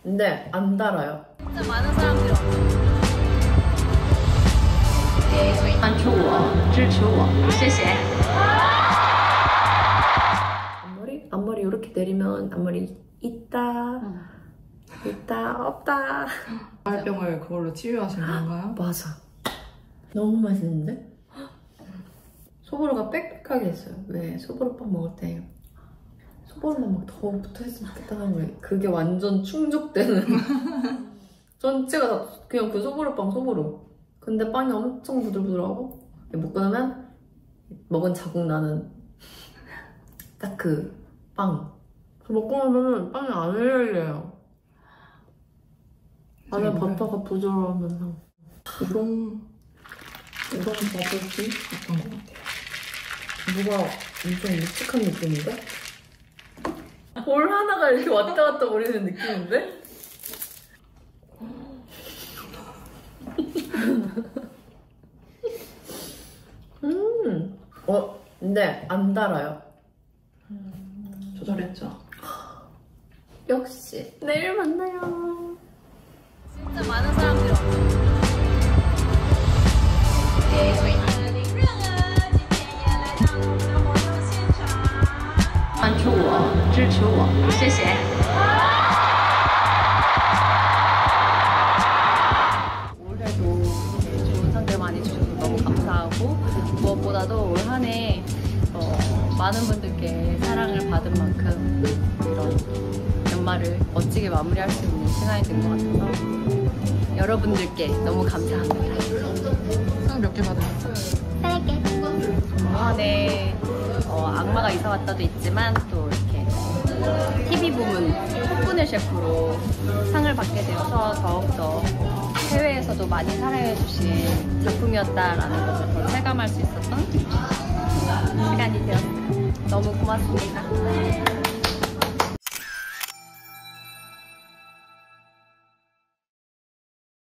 근데 안 달아요. 진짜 많은 사람들이关注我支持我谢谢 앞머리 이렇게 내리면 앞머리 있다 없다. 발병을 그걸로 치유하신 건가요? 맞아. 너무 맛있는데? 소보루가 빽빽하게 했어요. 왜 소보루빵 먹을 때 소보루만 막 더 붙어있으면 좋겠다는 거예요. 그게 완전 충족되는 전체가 다 그냥 그 소보루빵 소보루. 근데 빵이 엄청 부들부들하고 못 끊으면 먹은 자국 나는 딱 그 빵. 먹고 나면 빵이 안 흘려요. 안에 버터가 부드러우면서 우동 버블티 어떤 것 같아요? 뭐가 엄청 묵직한 느낌인데? 볼 하나가 이렇게 왔다 갔다 거리는 느낌인데? 근데 안 달아요. 조절했죠? 역시 내일 만나요. 진짜 많은 사람들이 关注我支持我谢谢 올해도 좋은 상들 많이 주셔서 너무 감사하고 무엇보다도 올 한 해 많은 분들께 사랑을 받은 만큼 이런 연말을 멋지게 마무리할 수 있는 시간이 된 것 같아서 여러분들께 너무 감사합니다. 상 몇 개 받으셨어요? 3개. 올 한 해 악마가 이사 왔다도 있지만 또 이렇게 TV 부문 덕분에 셰프로 상을 받게 되어서 더욱더 해외에서도 많이 사랑해주신 작품이었다라는 것을 더 체감할 수 있었던 시간이 되었어요. 너무 고맙습니다.